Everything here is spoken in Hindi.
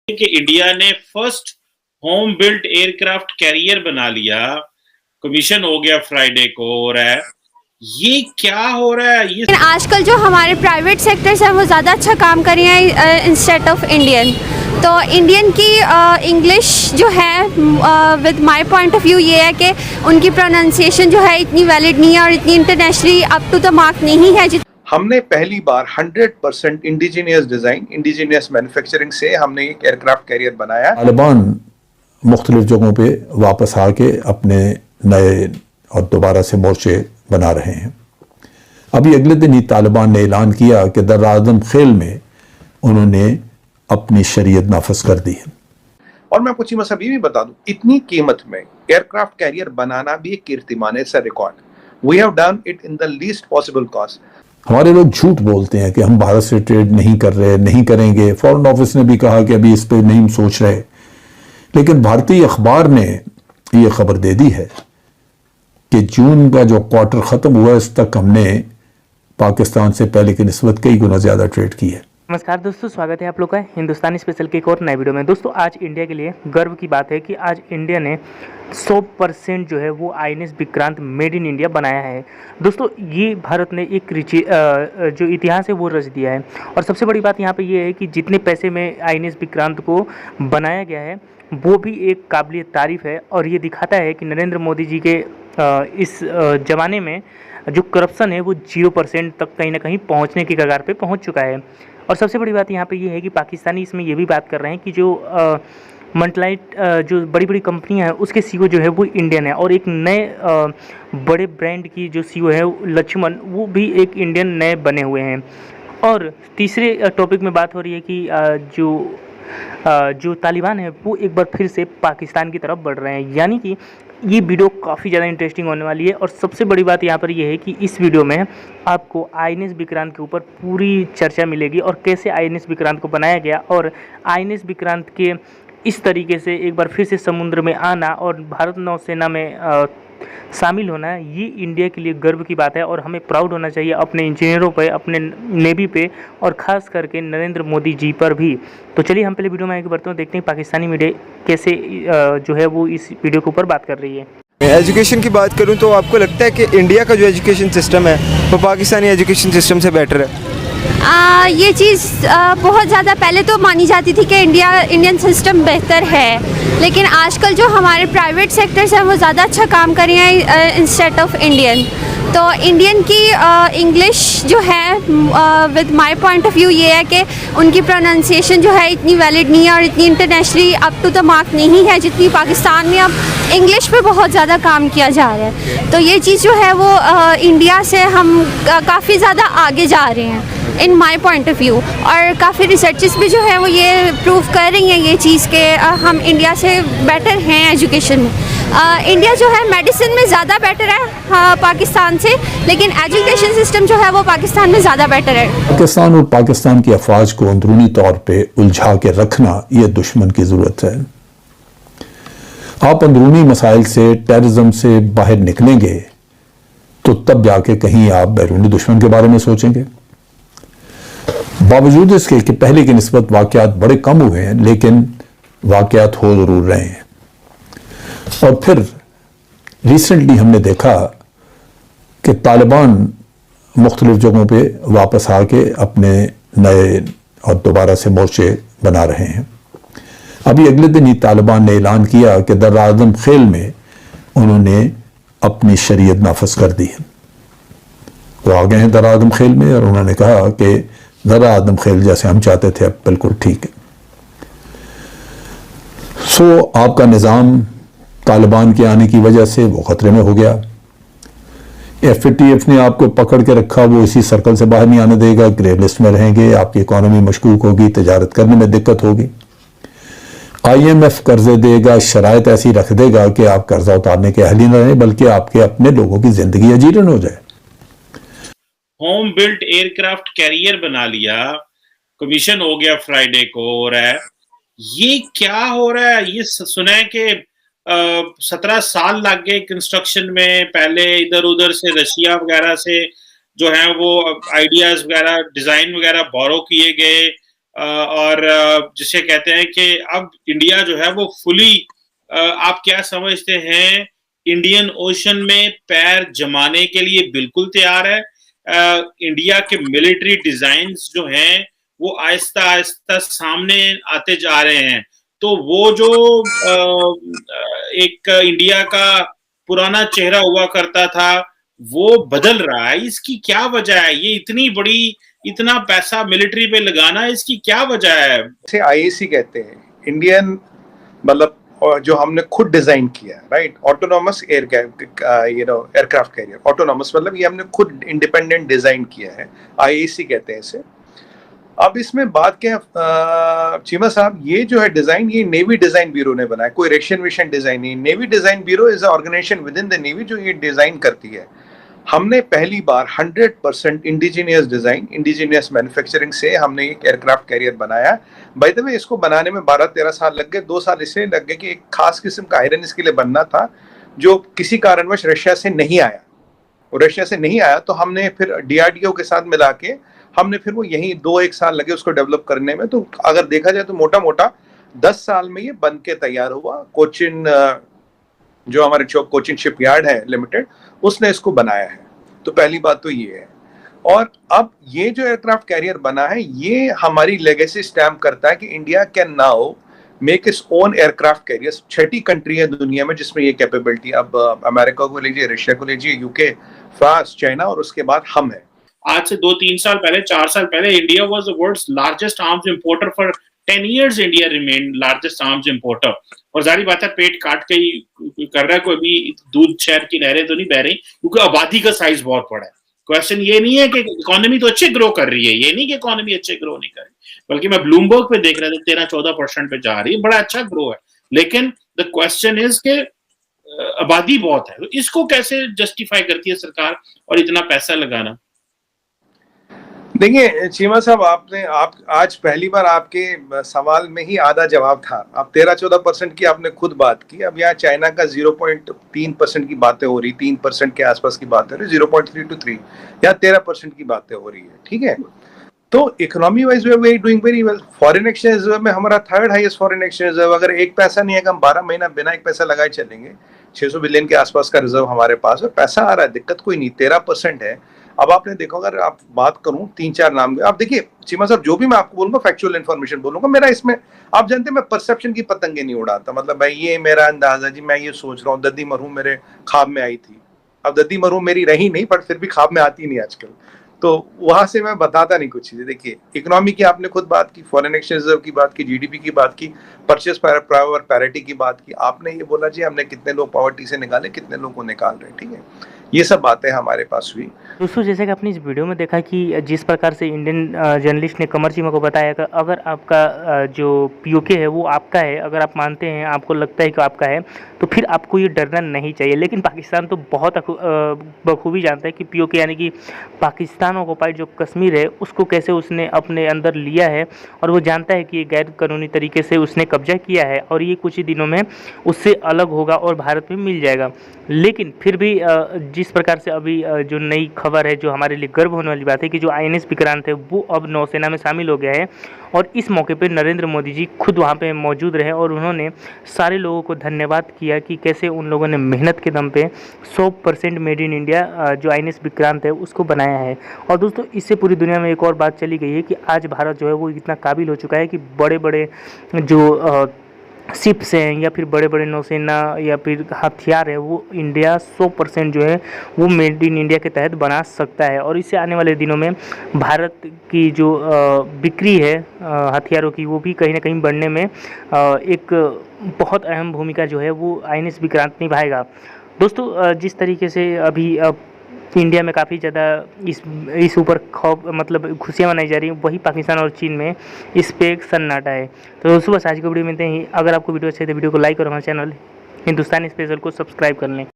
कि इंडिया ने first home built aircraft carrier बना लिया, कमीशन हो गया फ्राइडे को हो रहा है। ये क्या हो रहा है? ये आजकल जो हमारे प्राइवेट सेक्टर्स हैं वो ज़्यादा अच्छा काम कर रही हैं इंस्टेड ऑफ इंडियन। तो इंडियन की इंग्लिश जो है with my point of view ये है कि उनकी प्रोनाउंसिएशन जो है इतनी वैलिड नहीं है और इतनी internationally up to the mark नहीं है। हमने पहली बार 100% इंडिजीनियस डिज़ाइन, इंडिजीनियस मैन्युफैक्चरिंग से हमने एक एयरक्राफ्ट कैरियर बनाया। तालिबान मुख्तलिफ जगहों पे वापस आके अपने नए और दोबारा से मोर्चे बना रहे हैं। अभी अगले दिन ही तालिबान ने ऐलान किया कि दर्र आज़म खेल में उन्होंने अपनी शरीयत नाफज कर दी है। और मैं आपको चीमा साहब ये भी बता दूं, इतनी कीमत में एयरक्राफ्ट कैरियर बनाना भी एक कीर्तिमान सा record. We have done it in the least possible cost. हमारे लोग झूठ बोलते हैं कि हम भारत से ट्रेड नहीं कर रहे, नहीं करेंगे। फॉरेन ऑफिस ने भी कहा कि अभी इस पे नहीं सोच रहे, लेकिन भारतीय अखबार ने ये खबर दे दी है कि जून का जो क्वार्टर ख़त्म हुआ इस तक हमने पाकिस्तान से पहले की निस्बत कई गुना ज़्यादा ट्रेड की है। नमस्कार दोस्तों, स्वागत है आप लोग का हिंदुस्तानी स्पेशल के एक और नए वीडियो में। दोस्तों आज इंडिया के लिए गर्व की बात है कि आज इंडिया ने 100% जो है वो INS Vikrant made in India बनाया है। दोस्तों ये भारत ने एक जो इतिहास है वो रच दिया है। और सबसे बड़ी बात यहाँ पे ये है कि जितने पैसे में INS विक्रांत को बनाया गया है वो भी एक काबिल तारीफ़ है। और ये दिखाता है कि नरेंद्र मोदी जी के इस ज़माने में जो करप्शन है वो 0% तक कहीं ना कहीं पहुँचने की कगार पे पहुँच चुका है। और सबसे बड़ी बात यहाँ पे ये है कि पाकिस्तानी इसमें ये भी बात कर रहे हैं कि जो मंटलाइट जो बड़ी बड़ी कंपनियां हैं उसके CEO जो है वो इंडियन है। और एक नए बड़े ब्रांड की जो CEO है लक्ष्मण, वो भी एक इंडियन नए बने हुए हैं। और तीसरे टॉपिक में बात हो रही है कि जो तालिबान है वो एक बार फिर से पाकिस्तान की तरफ बढ़ रहे हैं। यानी कि ये वीडियो काफ़ी ज़्यादा इंटरेस्टिंग होने वाली है। और सबसे बड़ी बात यहाँ पर ये है कि इस वीडियो में आपको INS विक्रांत के ऊपर पूरी चर्चा मिलेगी और कैसे INS विक्रांत को बनाया गया और INS विक्रांत के इस तरीके से एक बार फिर से समुद्र में आना और भारत नौसेना में शामिल होना, ये इंडिया के लिए गर्व की बात है। और हमें प्राउड होना चाहिए अपने इंजीनियरों पे, अपने नेवी पे और ख़ास करके नरेंद्र मोदी जी पर भी। तो चलिए हम पहले वीडियो में आगे बढ़ते हैं, देखते हैं पाकिस्तानी मीडिया कैसे जो है वो इस वीडियो के ऊपर बात कर रही है। एजुकेशन की बात करूं तो आपको लगता है कि इंडिया का जो एजुकेशन सिस्टम है वो पाकिस्तानी एजुकेशन सिस्टम से बेटर है? ये चीज़ बहुत ज़्यादा पहले तो मानी जाती थी कि इंडियन सिस्टम बेहतर है, लेकिन आजकल जो हमारे प्राइवेट सेक्टर्स हैं वो ज़्यादा अच्छा काम कर रही हैं इंस्टेड ऑफ इंडियन। तो इंडियन की इंग्लिश जो है with my point of view ये है कि उनकी प्रोनाउंसिएशन जो है इतनी वैलिड नहीं है और इतनी internationally up to the mark नहीं है जितनी पाकिस्तान में अब इंग्लिश पे बहुत ज़्यादा काम किया जा रहा है। तो ये चीज़ जो है वो इंडिया से हम काफ़ी ज़्यादा आगे जा रहे हैं in my point of view. और काफ़ी रिसर्चेस भी जो है वो ये प्रूव कर रही हैं ये चीज़ के हम इंडिया से बेटर हैं एजुकेशन में। इंडिया जो है मेडिसिन में ज़्यादा बेटर है पाकिस्तान से, लेकिन एजुकेशन सिस्टम जो है वो पाकिस्तान में ज़्यादा बेटर है। पाकिस्तान और पाकिस्तान की अफवाज को अंदरूनी तौर पे उलझा के रखना ये दुश्मन की ज़रूरत है। आप अंदरूनी मसाइल से, टेररिज्म से बाहर निकलेंगे तो तब जाके कहीं आप बैरूनी दुश्मन के बारे में सोचेंगे। बावजूद इसके कि पहले की निस्बत वाक़यात बड़े कम हुए हैं, लेकिन वाक़यात हो ज़रूर रहे हैं। और फिर रिसेंटली हमने देखा कि तालिबान मुख्तलिफ जगहों पे वापस आके अपने नए और दोबारा से मोर्चे बना रहे हैं। अभी अगले दिन ही तालिबान ने ऐलान किया कि दर्र आज़म खेल में उन्होंने अपनी शरीयत नाफज कर दी है। वो आ गए हैं दर्र आज़म खेल में और उन्होंने कहा कि दर्र आज़म खेल जैसे हम चाहते थे अब बिल्कुल ठीक है। सो आपका निज़ाम तालिबान के आने की वजह से वो ख़तरे में हो गया। FATF ने आपको पकड़ के रखा, वो इसी सर्कल से बाहर नहीं आने देगा, ग्रे लिस्ट में रहेंगे, आपकी इकॉनमी मशकूक होगी, तजारत करने में दिक्कत होगी। IMF कर्जे देगा, शराइत ऐसी रख देगा कि आप कर्जा उतारने के अहल ही न रहें, बल्कि आपके अपने लोगों की जिंदगी अजीरन हो जाए। होम बिल्ट एयरक्राफ्ट कैरियर बना लिया, कमीशन हो गया फ्राइडे को हो रहा है। ये क्या हो रहा है? ये सुना है कि 17 साल लग गए कंस्ट्रक्शन में। पहले इधर उधर से रशिया वगैरह से जो है वो आइडियाज वगैरह, डिजाइन वगैरह बोरो किए गए, और जिसे कहते हैं कि अब इंडिया जो है वो फुली, आप क्या समझते हैं, इंडियन ओशन में पैर जमाने के लिए बिल्कुल तैयार है? इंडिया के मिलिट्री डिजाइन्स जो हैं वो आहिस्ता आहिस्ता सामने आते जा रहे हैं, तो वो जो एक इंडिया का पुराना चेहरा हुआ करता था वो बदल रहा है, इसकी क्या वजह है? ये इतनी बड़ी, इतना पैसा मिलिट्री पे लगाना, इसकी क्या वजह है? इसे आईएसी कहते हैं, इंडियन मतलब जो हमने खुद डिजाइन किया है, right, autonomous aircraft carrier. Autonomous मतलब ये हमने खुद इंडिपेंडेंट डिजाइन किया है, आईएसी कहते हैं इसे। अब इसमें बात क्या है चीमा साहब, ये जो है डिजाइन, ये नेवी डिजाइन ब्यूरो ने बनाया, कोई रशियन विशियन डिजाइन नहीं। Navy design bureau is organisation within the navy जो ये डिजाइन करती है। हमने पहली बार 100% इंडिजिनियस डिजाइन, इंडिजिनियस मैन्युफैक्चरिंग से हमने एक एयरक्राफ्ट कैरियर बनाया। बाय द वे इसको बनाने में 12-13 साल लग गए। 2 साल इसलिए लग गए कि एक खास किस्म का आयरन इसके लिए बनना था जो किसी कारणवश रशिया से नहीं आया। और रशिया से नहीं आया तो हमने फिर डीआरडीओ के साथ मिला के हमने फिर वो यही 2-1 साल लगे उसको डेवलप करने में। तो अगर देखा जाए तो मोटा मोटा 10 साल में ये बन के तैयार हुआ। कोचिन जो हमारे कोचिन शिपयार्ड है लिमिटेड, उसने इसको बनाया है। तो पहली बात तो ये है। और अब ये जो एयरक्राफ्ट कैरियर बना है ये हमारी लेगेसी स्टैम्प करता है कि India can now make its own aircraft carrier. 6ठी कंट्री है दुनिया में जिसमें ये कैपेबिलिटी। अब अमेरिका को लीजिए, रशिया को लीजिए, यूके, फ्रांस, चाइना और उसके बाद हम है। आज से 2-3 साल पहले, 4 साल पहले, India was the world's largest arms importer for 10 years। India remain largest arms importer. और जारी बात है पेट काट के ही कर रहा है, कोई भी दूध शहर की लहरें तो नहीं बह रही, क्योंकि आबादी का साइज बहुत बड़ा है। क्वेश्चन ये नहीं है कि इकोनॉमी तो अच्छे ग्रो कर रही है, ये नहीं कि इकोनॉमी अच्छे ग्रो नहीं कर रही, बल्कि मैं ब्लूमबर्ग पे देख रहा था 13-14% पे जा रही है, बड़ा अच्छा ग्रो है। लेकिन द क्वेश्चन इज के आबादी बहुत है, तो इसको कैसे जस्टिफाई करती है सरकार और इतना पैसा लगाना? देखिए चीमा साहब, आप आज पहली बार आपके सवाल में ही आधा जवाब था। अब 13-14% की आपने खुद बात की। अब यहाँ चाइना का 0.3% की बातें हो रही, 3% के आसपास की बातें हो रही, 0.3 to 3 या 13% की बातें हो रही है, ठीक है। तो economy wise we are doing very well. Foreign exchange reserve में हमारा 3rd highest foreign exchange reserve. अगर एक पैसा नहीं है, हम 12 महीना बिना एक पैसा लगाए चलेंगे। 600 बिलियन के आसपास का रिजर्व हमारे पास है, पैसा आ रहा है, दिक्कत कोई नहीं। 13% है। अब आपने देखो, अगर आप बात करूं 3-4 नाम, आप देखिए चीमा साहब, जो भी मैं आपको बोलूंगा फैक्चुअल इन्फॉर्मेशन बोलूंगा। मेरा इसमें, आप जानते हैं मैं परसेप्शन की पतंगे नहीं उड़ाता। मतलब भाई ये मेरा अंदाजा जी, मैं ये सोच रहा हूँ दद्दी मरहूम मेरे ख्वाब में आई थी। अब दद्दी मरहूम मेरी रही नहीं, पर फिर भी ख्वाब में आती नहीं आजकल, तो वहां से मैं बताता नहीं कुछ चीजें। देखिए इकोनॉमी की आपने खुद बात की, फॉरेन एक्सचेंज रिजर्व की बात की, जीडीपी की बात की, परचेस पावर पैरिटी की बात की, आपने ये बोला जी हमने कितने लोग पॉवर्टी से निकाले, कितने लोग को निकाल रहे हैं, ठीक है। ये सब बातें हमारे पास हुई। दोस्तों जैसे कि आपने इस वीडियो में देखा कि जिस प्रकार से इंडियन जर्नलिस्ट ने कमर चीमा को बताया कि अगर आपका जो पीओके है वो आपका है, अगर आप मानते हैं, आपको लगता है कि आपका है, तो फिर आपको ये डरना नहीं चाहिए। लेकिन पाकिस्तान तो बहुत बखूबी जानता है कि पीओके यानी कि पाकिस्तान ऑक्युपाइड जो कश्मीर है उसको कैसे उसने अपने अंदर लिया है, और वो जानता है कि ये गैर कानूनी तरीके से उसने कब्जा किया है और ये कुछ ही दिनों में उससे अलग होगा और भारत में मिल जाएगा। लेकिन फिर भी जिस प्रकार से अभी जो नई खबर है, जो हमारे लिए गर्व होने वाली बात है कि जो आईएनएस विक्रांत है वो अब नौसेना में शामिल हो गया है। और इस मौके पे नरेंद्र मोदी जी खुद वहाँ पे मौजूद रहे और उन्होंने सारे लोगों को धन्यवाद किया कि कैसे उन लोगों ने मेहनत के दम पे 100% मेड इन इंडिया जो आईएनएस विक्रांत है उसको बनाया है। और दोस्तों इससे पूरी दुनिया में एक और बात चली गई है कि आज भारत जो है वो इतना काबिल हो चुका है कि बड़े बड़े जो शिप्स हैं या फिर बड़े बड़े नौसेना या फिर हथियार है वो इंडिया 100% जो है वो मेड इन इंडिया के तहत बना सकता है। और इससे आने वाले दिनों में भारत की जो बिक्री है हथियारों की वो भी कहीं ना कहीं बढ़ने में एक बहुत अहम भूमिका जो है वो आईएनएस विक्रांत निभाएगा। दोस्तों जिस तरीके से अभी इंडिया में काफ़ी ज़्यादा इस ऊपर खौफ मतलब खुशियाँ मनाई जा रही हैं, वही पाकिस्तान और चीन में इस पे एक सन्नाटा है। तो दोस्तों बस आज की वीडियो में इतना ही। अगर आपको वीडियो अच्छी है तो वीडियो को लाइक और हमारे चैनल हिंदुस्तानी स्पेशल को सब्सक्राइब कर लें।